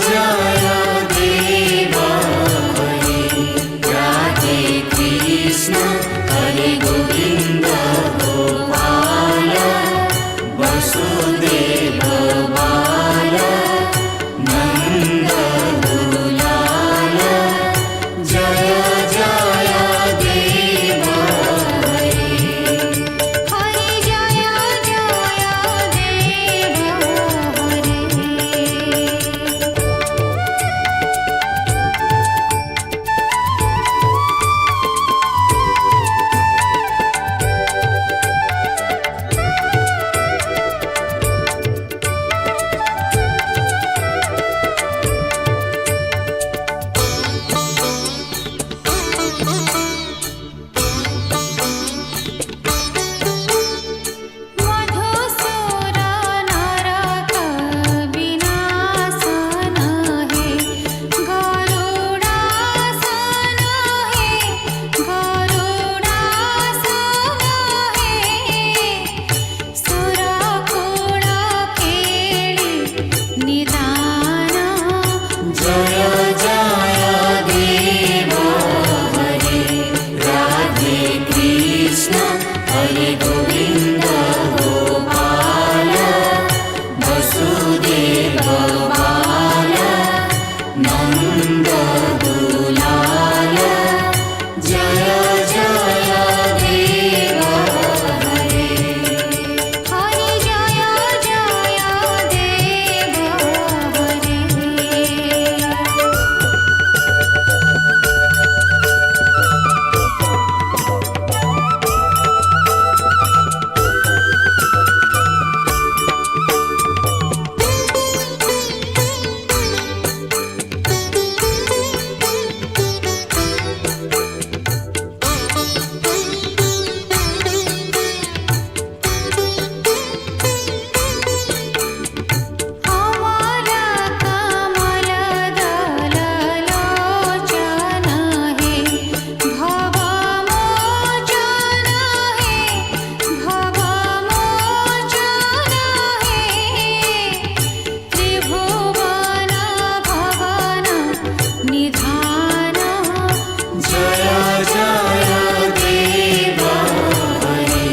जय देव हरे, राधे कृष्ण हरे गोविंद गोपाल, वसुदेव बाल नंद दुलाल, जय जय देव हरे, हरे जय जय देव हरे। जय जय देव हरे, राधे कृष्ण हरे गोविंद गोपाल, वसुदेव बाल नंद दुलाल, जय जय देव हरे, हरे जय जय देव हरे। हमारा कमल दल लोचन है, भव मोचन है, भव मोचन है, त्रिभुवन भवन निधान, जय जय देव हरे,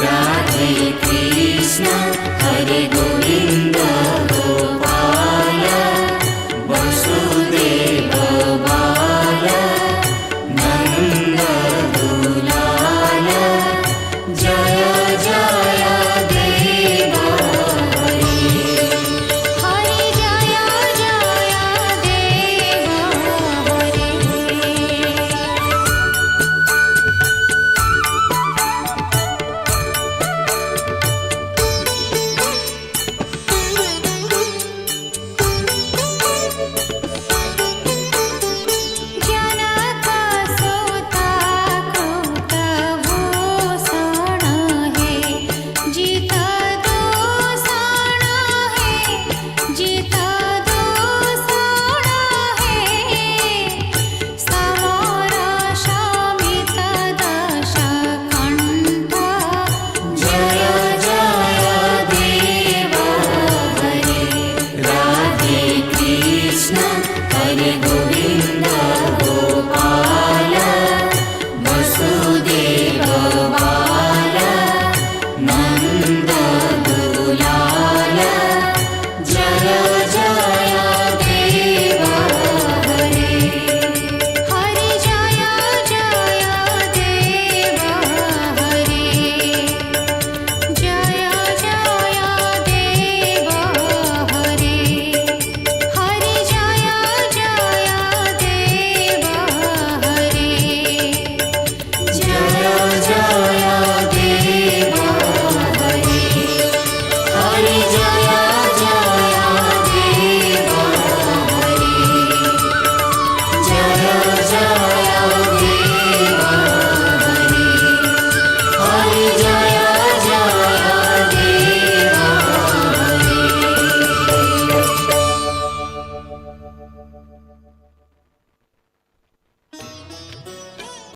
राधे कृष्ण हरे गोविंद गोपाल, वसुदेव बाल नंद दुलाल, जय जय देव हरे, हरे जय जय देव हरे। जनक सुता कृत भूषण है, जित दूषण है, जित दूषण है, समर शमित दश कंठ, जय जय देव हरे, राधे कृष्ण हरे गोविंद गोपाल, वसुदेव बाल नंद दुलाल, जय जय देव हरे, हरे जय जय देव हरे, जय जय देव हरे, हरे जय जय देव